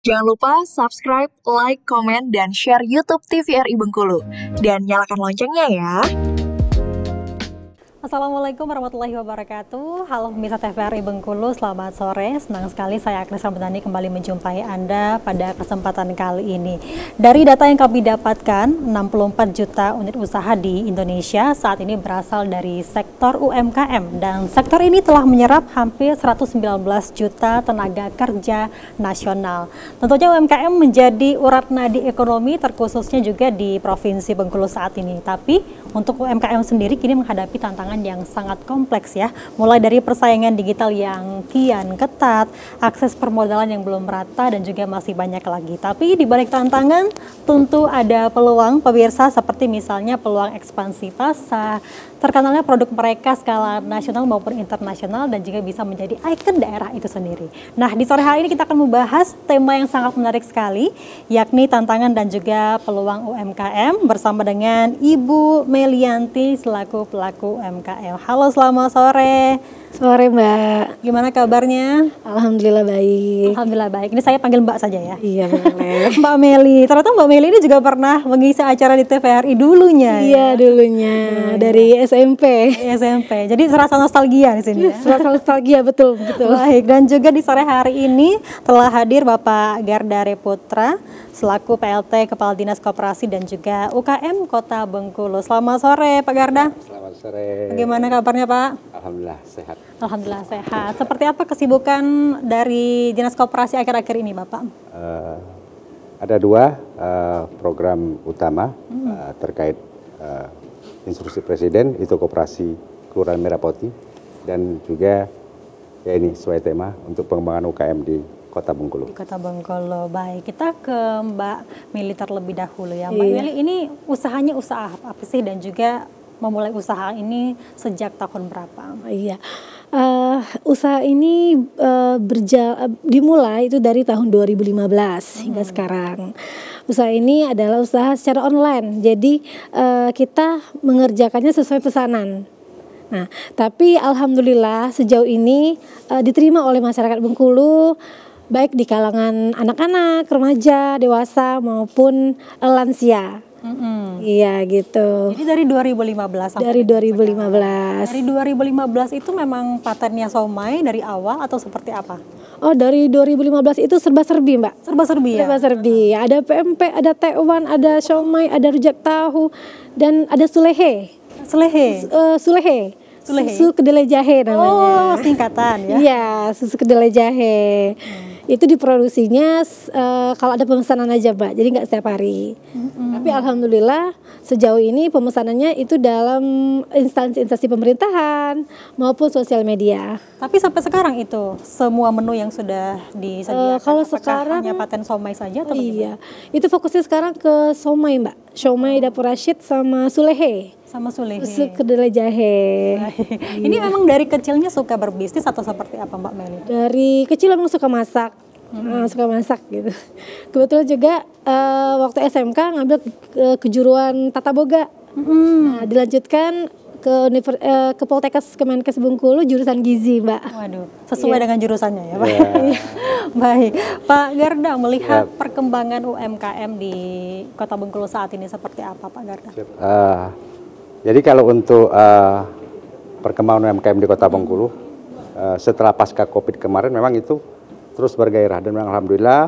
Jangan lupa subscribe, like, komen, dan share YouTube TVRI Bengkulu. Dan nyalakan loncengnya ya. Assalamualaikum warahmatullahi wabarakatuh. Halo pemirsa TVRI Bengkulu, selamat sore. Senang sekali saya Agnes Ramadhani kembali menjumpai Anda pada kesempatan kali ini. Dari data yang kami dapatkan, 64 juta unit usaha di Indonesia saat ini berasal dari sektor UMKM. Dan sektor ini telah menyerap hampir 119 juta tenaga kerja nasional. Tentunya UMKM menjadi urat nadi ekonomi, terkhususnya juga di Provinsi Bengkulu saat ini. Tapi untuk UMKM sendiri kini menghadapi tantangan yang sangat kompleks ya, mulai dari persaingan digital yang kian ketat, akses permodalan yang belum merata, dan juga masih banyak lagi. Tapi di balik tantangan tentu ada peluang pemirsa, seperti misalnya peluang ekspansi pasar, terkenalnya produk mereka skala nasional maupun internasional, dan juga bisa menjadi ikon daerah itu sendiri. Nah, di sore hari ini kita akan membahas tema yang sangat menarik sekali, yakni tantangan dan juga peluang UMKM bersama dengan Ibu Melianti selaku pelaku UMKM. Halo, selamat sore. Sore Mbak. Gimana kabarnya? Alhamdulillah baik. Alhamdulillah baik. Ini saya panggil Mbak saja ya. Iya boleh. Mbak Meli. Ternyata Mbak Meli ini juga pernah mengisi acara di TVRI dulunya. Iya ya? dulunya dari SMP. SMP. Jadi serasa nostalgia di sini. Ya? Serasa nostalgia betul. Baik. Dan juga di sore hari ini telah hadir Bapak Garda Reputra selaku PLT Kepala Dinas Koperasi dan juga UKM Kota Bengkulu. Selamat sore Pak Garda. Selamat sore. Bagaimana kabarnya Pak? Alhamdulillah sehat. Alhamdulillah sehat. Seperti apa kesibukan dari Dinas Koperasi akhir-akhir ini Bapak? Ada dua program utama terkait instruksi Presiden, itu Koperasi Kelurahan Merah Putih, dan juga ya ini sesuai tema untuk pengembangan UKM di Kota Bengkulu. Di Kota Bengkulu. Baik, kita ke Mbak Meli terlebih dahulu ya. Mbak Meli, ini usahanya usaha apa sih, dan juga memulai usaha ini sejak tahun berapa? Iya. Usaha ini dimulai itu dari tahun 2015 hingga sekarang. Usaha ini adalah usaha secara online. Jadi kita mengerjakannya sesuai pesanan. Nah, tapi alhamdulillah sejauh ini diterima oleh masyarakat Bengkulu, baik di kalangan anak-anak, remaja, dewasa maupun lansia. Iya gitu. Jadi dari 2015 sampai dari 2015. Dari 2015 itu memang patennya somai dari awal atau seperti apa? Oh, dari 2015 itu serba-serbi, Mbak. Serba-serbi ya? Serba-serbi. Ada PMP, ada T1, ada somai, ada rujak tahu, dan ada sulehe. Sulehe. Susu kedelai jahe namanya. Oh, singkatan ya? Iya, susu kedelai jahe. Itu diproduksinya kalau ada pemesanan aja Mbak, jadi nggak setiap hari. Tapi alhamdulillah sejauh ini pemesanannya itu dalam instansi-instansi pemerintahan maupun sosial media. Tapi sampai sekarang itu semua menu yang sudah disediakan, kalau apakah sekarang hanya paten somai saja atau iya, itu fokusnya sekarang ke somai Mbak, somai Dapur Rashid sama sulehe. Sama sulehe. Susu kedelai jahe. Ini memang dari kecilnya suka berbisnis atau seperti apa Mbak Meli? Dari kecil memang suka masak. Suka masak gitu. Kebetulan juga waktu SMK ngambil kejuruan tata boga. Nah, dilanjutkan ke Poltekkes Kemenkes Bengkulu jurusan gizi, Mbak. Waduh, sesuai dengan jurusannya ya, Pak. Baik, Pak Garda, melihat perkembangan UMKM di Kota Bengkulu saat ini seperti apa, Pak Garda? Jadi kalau untuk perkembangan UMKM di Kota Bengkulu setelah pasca COVID kemarin memang itu terus bergairah, dan memang alhamdulillah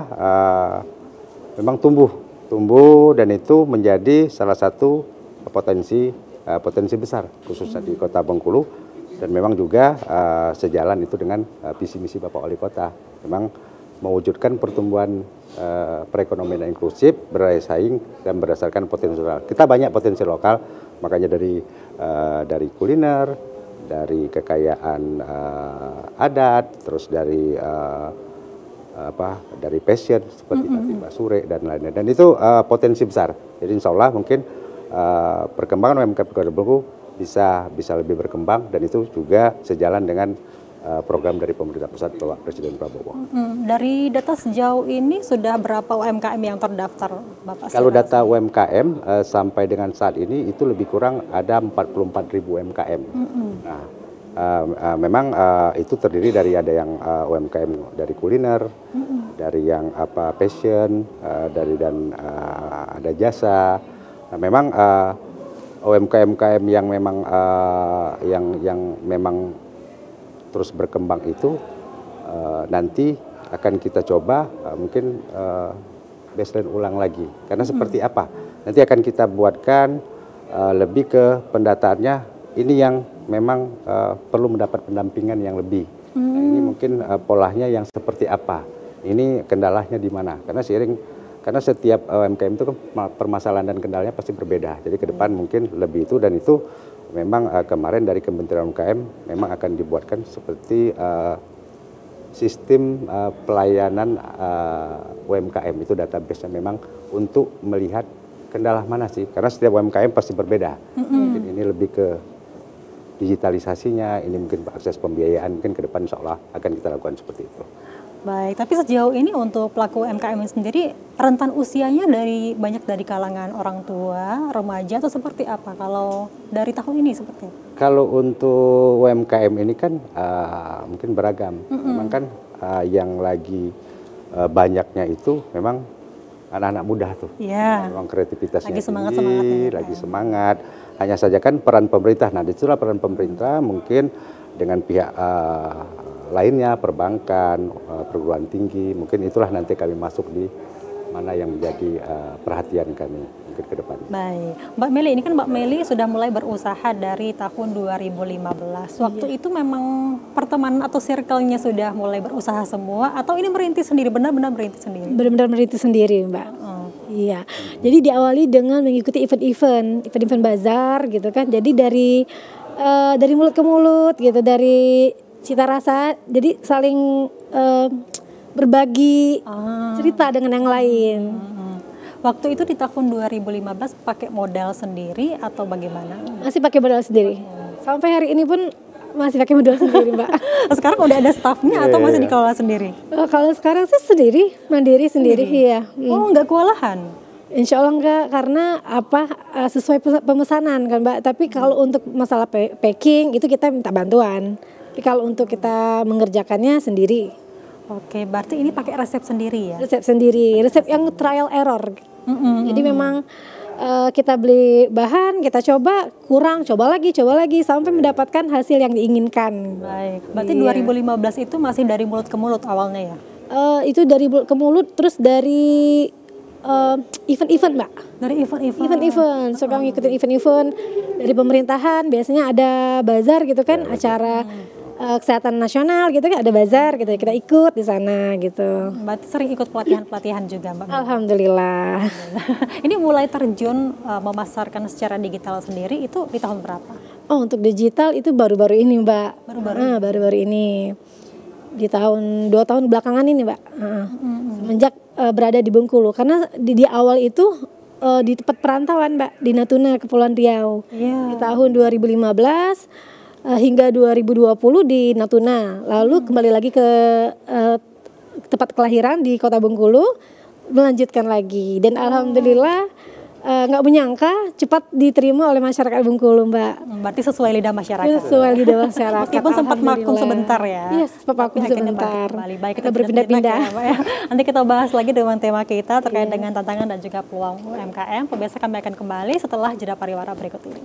memang tumbuh dan itu menjadi salah satu potensi besar khususnya di Kota Bengkulu, dan memang juga sejalan itu dengan visi misi Bapak Wali Kota, memang mewujudkan pertumbuhan perekonomian yang inklusif, berdaya saing, dan berdasarkan potensi lokal. Kita banyak potensi lokal, makanya dari kuliner, dari kekayaan adat, terus dari passion seperti batik basure dan lainnya, dan itu potensi besar. Jadi insya Allah mungkin perkembangan UMKM di Kota Bengkulu bisa lebih berkembang, dan itu juga sejalan dengan program dari pemerintah pusat Bapak Presiden Prabowo. Dari data sejauh ini sudah berapa UMKM yang terdaftar, Bapak? Kalau data UMKM sampai dengan saat ini itu lebih kurang ada 44.000 UMKM. Nah, memang itu terdiri dari ada yang UMKM dari kuliner, dari yang passion, ada jasa. Nah, memang UMKM yang memang memang terus berkembang itu nanti akan kita coba mungkin baseline ulang lagi. Karena seperti apa? Nanti akan kita buatkan lebih ke pendataannya ini yang memang perlu mendapat pendampingan yang lebih. Nah, ini mungkin polanya yang seperti apa? Ini kendalanya di mana? Karena setiap UMKM itu kan permasalahan dan kendalanya pasti berbeda. Jadi ke depan mungkin lebih itu, dan itu memang kemarin dari Kementerian UMKM memang akan dibuatkan seperti sistem pelayanan UMKM itu database-nya memang untuk melihat kendala mana sih, karena setiap UMKM pasti berbeda. Mungkin ini lebih ke digitalisasinya, ini mungkin akses pembiayaan, mungkin ke depan insya Allah akan kita lakukan seperti itu. Baik, tapi sejauh ini untuk pelaku UMKM sendiri rentan usianya banyak dari kalangan orang tua, remaja, atau seperti apa kalau dari tahun ini seperti apa? Kalau untuk UMKM ini kan mungkin beragam. Memang kan yang lagi banyaknya itu memang anak-anak muda tuh. Iya. Memang kreativitasnya lagi semangat tinggi, lagi semangat. Hanya saja kan peran pemerintah. Nah, disitulah peran pemerintah mungkin dengan pihak lainnya, perbankan, perguruan tinggi, mungkin itulah nanti kami masuk di mana yang menjadi perhatian kami mungkin ke depan. Baik, Mbak Meli, ini kan Mbak Meli sudah mulai berusaha dari tahun 2015. Waktu itu memang pertemanan atau circle-nya sudah mulai berusaha semua, atau ini merintis sendiri, benar-benar merintis sendiri? Benar-benar merintis sendiri, Mbak. Iya, jadi diawali dengan mengikuti event-event bazar gitu kan. Jadi dari mulut ke mulut gitu, dari cita rasa, jadi saling berbagi cerita dengan yang lain. Waktu itu di tahun 2015 pakai modal sendiri atau bagaimana? Masih pakai modal sendiri. Sampai hari ini pun masih pakai modal sendiri, Mbak. Sekarang udah ada staffnya atau masih dikelola sendiri? Kalau sekarang sih sendiri, mandiri sendiri, iya. Oh, nggak kewalahan? Insya Allah enggak, karena sesuai pemesanan kan, Mbak. Tapi kalau untuk masalah packing itu kita minta bantuan. Tapi kalau untuk kita mengerjakannya sendiri. Oke, berarti ini pakai resep sendiri ya? Resep sendiri, resep yang trial error. Jadi memang kita beli bahan, kita coba, kurang, coba lagi sampai mendapatkan hasil yang diinginkan. Baik, berarti 2015 itu masih dari mulut ke mulut awalnya ya? Itu dari mulut ke mulut, terus dari event-event, Mbak. Dari event-event? Event-event, suka ngikutin event-event dari pemerintahan, biasanya ada bazar gitu kan, acara kesehatan nasional gitu kan, ada bazar gitu, kita ikut di sana gitu. Berarti sering ikut pelatihan-pelatihan juga, Mbak? Alhamdulillah. Ini mulai terjun memasarkan secara digital sendiri itu di tahun berapa? Oh, untuk digital itu baru-baru ini, Mbak. Baru-baru ini. Di 2 tahun belakangan ini, Mbak. Semenjak berada di Bengkulu, karena di awal itu di tempat perantauan, Mbak, di Natuna, Kepulauan Riau. Di tahun 2015 hingga 2020 di Natuna, lalu kembali lagi ke tempat kelahiran di Kota Bengkulu, melanjutkan lagi, dan alhamdulillah nggak menyangka cepat diterima oleh masyarakat Bengkulu, Mbak. Berarti sesuai lidah masyarakat. Sesuai lidah masyarakat. Meskipun sempat vakum sebentar ya. Iya, sempat vakum sebentar. Baik, kita berpindah-pindah. Ya. Nanti kita bahas lagi dengan tema kita terkait dengan tantangan dan juga peluang UMKM. Pemirsa, kami akan kembali setelah jeda pariwara berikut ini.